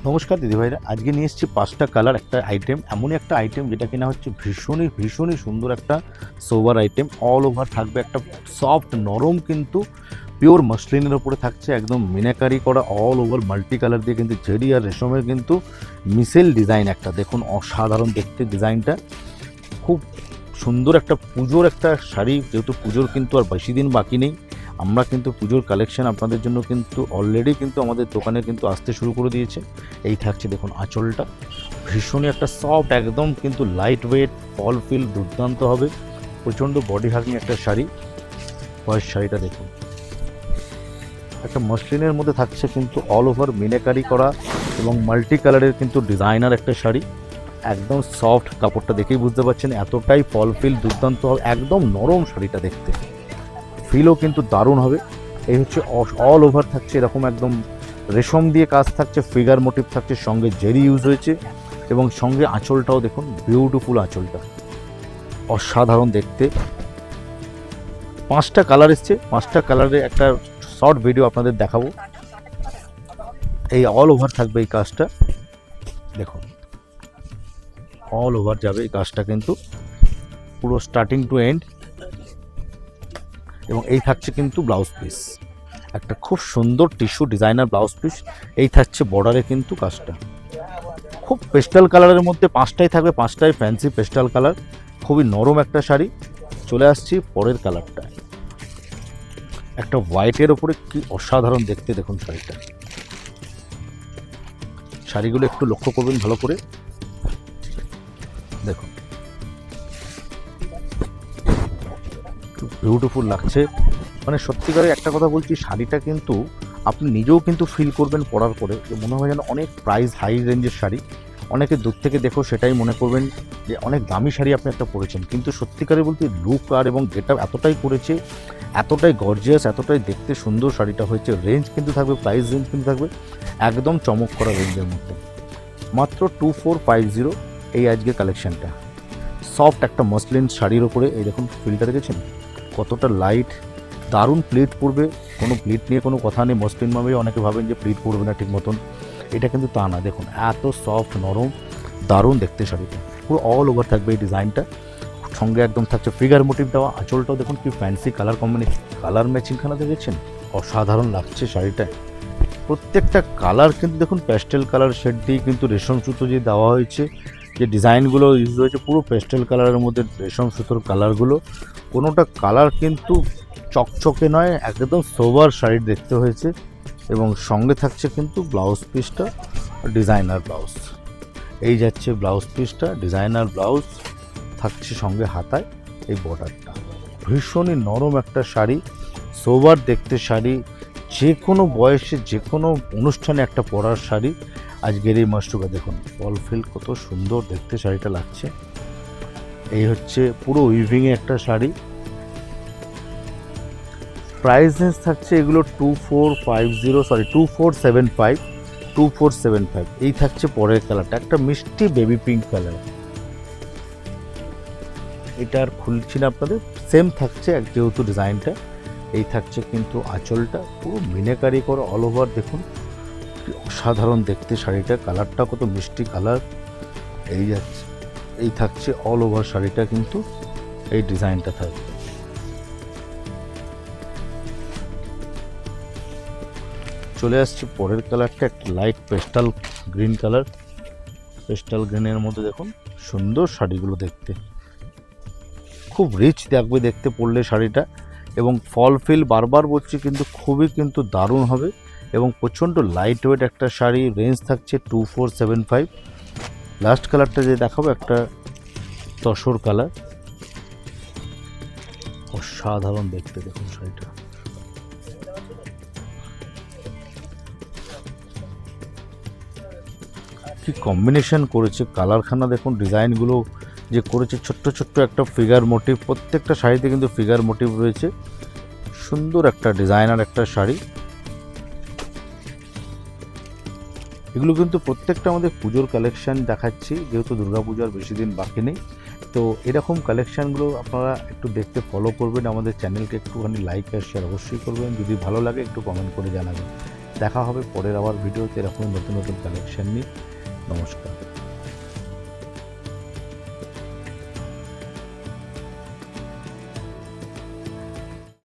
নমস্কার দিদিভাইরা, আজকে নিয়ে এসেছি 5টা কালার একটা আইটেম, এমনই একটা আইটেম যেটা কিনা হচ্ছে ভীষণই ভীষণই সুন্দর একটা সোবার আইটেম। অল ওভার থাকবে একটা সফট নরম কিন্তু পিওর মসলিনের ওপরে থাকছে, একদম মিনাকারি করা অল ওভার মাল্টি কালার দিয়ে কিন্তু জেডি আর রেশমের কিন্তু মিসেল ডিজাইন একটা। দেখুন অসাধারণ দেখতে ডিজাইনটা, খুব সুন্দর একটা পুজোর একটা শাড়ি। যেহেতু পুজোর কিন্তু আর বেশি দিন বাকি নেই, আমরা কিন্তু পুজোর কালেকশন আপনাদের জন্য কিন্তু অলরেডি কিন্তু আমাদের দোকানে কিন্তু আসতে শুরু করে দিয়েছে। এই থাকছে দেখুন আঁচলটা, ভীষণই একটা সফট একদম কিন্তু লাইট ওয়েট, ফল ফিল দুর্দান্ত হবে, প্রচণ্ড বডি হাগিং একটা শাড়ি। পরের শাড়িটা দেখুন, একটা মসলিনের মধ্যে থাকছে কিন্তু অল ওভার মিনাকারি করা এবং মাল্টি কালারের কিন্তু ডিজাইনার একটা শাড়ি। একদম সফট, কাপড়টা দেখেই বুঝতে পারছেন এতটাই ফল ফিল দুর্দান্ত হবে, একদম নরম শাড়িটা দেখতে, ফিলও কিন্তু দারুণ হবে। এই হচ্ছে অল ওভার থাকছে এরকম একদম রেশম দিয়ে কাজ থাকছে, ফিগার মোটিভ থাকছে, সঙ্গে জেরি ইউজ হয়েছে এবং সঙ্গে আঁচলটাও দেখুন বিউটিফুল আঁচলটা, অসাধারণ দেখতে। 5টা কালার এসছে, 5টা কালারে একটা শর্ট ভিডিও আপনাদের দেখাবো। এই অল ওভার থাকবে এই কাজটা, দেখুন অল ওভার যাবে এই কাজটা কিন্তু পুরো স্টার্টিং টু এন্ড। এবং এই থাকছে কিন্তু ব্লাউজ পিস, একটা খুব সুন্দর টিস্যু ডিজাইনার ব্লাউজ পিস। এই থাকছে বর্ডারে কিন্তু কাজটা, খুব পেস্টাল কালারের মধ্যে 5টাই থাকবে, 5টাই ফ্যান্সি পেস্টাল কালার, খুবই নরম একটা শাড়ি। চলে আসছি পরের কালারটা, একটা হোয়াইটের ওপরে কি অসাধারণ দেখতে। দেখুন শাড়িটা, শাড়িগুলো একটু লক্ষ্য করবেন ভালো করে, দেখুন বিউটিফুল লাগছে। মানে সত্যিকারে একটা কথা বলছি, শাড়িটা কিন্তু আপনি নিজেও কিন্তু ফিল করবেন পরার পরে যে মনে হয় যেন অনেক প্রাইস হাই রেঞ্জের শাড়ি। অনেকে দূর থেকে দেখো সেটাই মনে করবেন যে অনেক দামি শাড়ি আপনি একটা পরেছেন, কিন্তু সত্যিকারে বলতে লুক আর এবং গেটআপ এতটাই করেছে, এতটাই গর্জিয়াস, এতটাই দেখতে সুন্দর শাড়িটা হয়েছে। রেঞ্জ কিন্তু থাকবে, প্রাইস রেঞ্জ কিন্তু থাকবে একদম চমক করা রেঞ্জের মধ্যে, মাত্র 2450 এই আজকে কালেকশানটা। সফট একটা মসলিন শাড়ির ওপরে এই দেখুন ফিলটা দেখেছেন কতটা লাইট, দারুণ প্লিট পড়বে, কোনো প্লিট নিয়ে কোনো কথা নেই। মসলিন ভাবে অনেকে ভাবেন যে প্লিট পড়বে না ঠিক মতন, এটা কিন্তু তা না। দেখুন এত সফট নরম দারুণ দেখতে শাড়িটা, পুরো অল ওভার থাকবে এই ডিজাইনটা, সঙ্গে একদম থাকছে ফিগার মোটিভ দেওয়া। আঁচলটাও দেখুন কি ফ্যান্সি কালার কম্বিনেশন, কালার ম্যাচিংখানা দেখেছেন অসাধারণ লাগছে শাড়িটায়। প্রত্যেকটা কালার কিন্তু দেখুন প্যাস্টেল কালার শেড দিয়ে কিন্তু রেশম সুতো যে দেওয়া হয়েছে, যে ডিজাইনগুলো ইউজ হয়েছে পুরো পেস্টেল কালারের মধ্যে রেশম সুতোর কালারগুলো, কোনোটা কালার কিন্তু চকচকে নয়, একদম সোবার শাড়ি দেখতে হয়েছে। এবং সঙ্গে থাকছে কিন্তু ব্লাউজ পিসটা ডিজাইনার ব্লাউজ, এই যাচ্ছে ব্লাউজ পিসটা ডিজাইনার ব্লাউজ, থাকছে সঙ্গে হাতায় এই বর্ডারটা। ভীষণই নরম একটা শাড়ি, সোবার দেখতে শাড়ি, যে কোনো বয়সে যে কোনো অনুষ্ঠানে একটা পরার শাড়ি। আজকের এই মাসটুকা দেখুন ফল ফিল কত সুন্দর দেখতে শাড়িটা লাগছে। এই হচ্ছে পুরো উইভিংয়ে একটা শাড়ি, প্রাইস রেঞ্জ থাকছে এগুলো 2475। এই থাকছে পরের কালারটা, একটা মিষ্টি বেবি পিঙ্ক কালার, এটা আর খুলছি না আপনাদের, সেম থাকছে এক যেহেতু ডিজাইনটা। এই থাকছে কিন্তু আঁচলটা পুরো মিনাকারি করা অল ওভার, দেখুন কি অসাধারণ দেখতে শাড়িটা, কালারটা কত মিষ্টি কালার। এই যাচ্ছে, এই থাকছে অল ওভার শাড়িটা কিন্তু এই ডিজাইনটা থাকবে। চলে আসছি পরের কালারটা, একটা light pastel green colour, pastel গ্রিনের মধ্যে দেখুন সুন্দর শাড়িগুলো দেখতে, খুব রিচ দেখবে দেখতে পরলে শাড়িটা। এবং ফল ফিল বারবার বলছি কিন্তু খুবই কিন্তু দারুণ হবে এবং প্রচণ্ড লাইট ওয়েট একটা শাড়ি। রেঞ্জ থাকছে 2475। লাস্ট কালারটা যে দেখাবো একটা তসর কালার, অসাধারণ দেখতে দেখুন শাড়িটা, কি কম্বিনেশন করেছে কালারখানা দেখুন, ডিজাইনগুলো যে করেছে ছোট্ট ছোট্ট একটা ফিগার মোটিভ, প্রত্যেকটা শাড়িতে কিন্তু ফিগার মোটিভ রয়েছে, সুন্দর একটা ডিজাইনার একটা শাড়ি। এগুলো কিন্তু প্রত্যেকটা আমাদের পুজোর কালেকশান দেখাচ্ছি, যেহেতু দুর্গাপূজার বেশি দিন বাকি নেই। তো এরকম কালেকশানগুলো আপনারা একটু দেখতে ফলো করবেন, আমাদের চ্যানেলকে একটুখানি লাইক আর শেয়ার অবশ্যই করবেন, যদি ভালো লাগে একটু কমেন্ট করে জানাবেন। দেখা হবে পরের আবার ভিডিওতে এরকম নতুন নতুন কালেকশন নিয়ে। নমস্কার।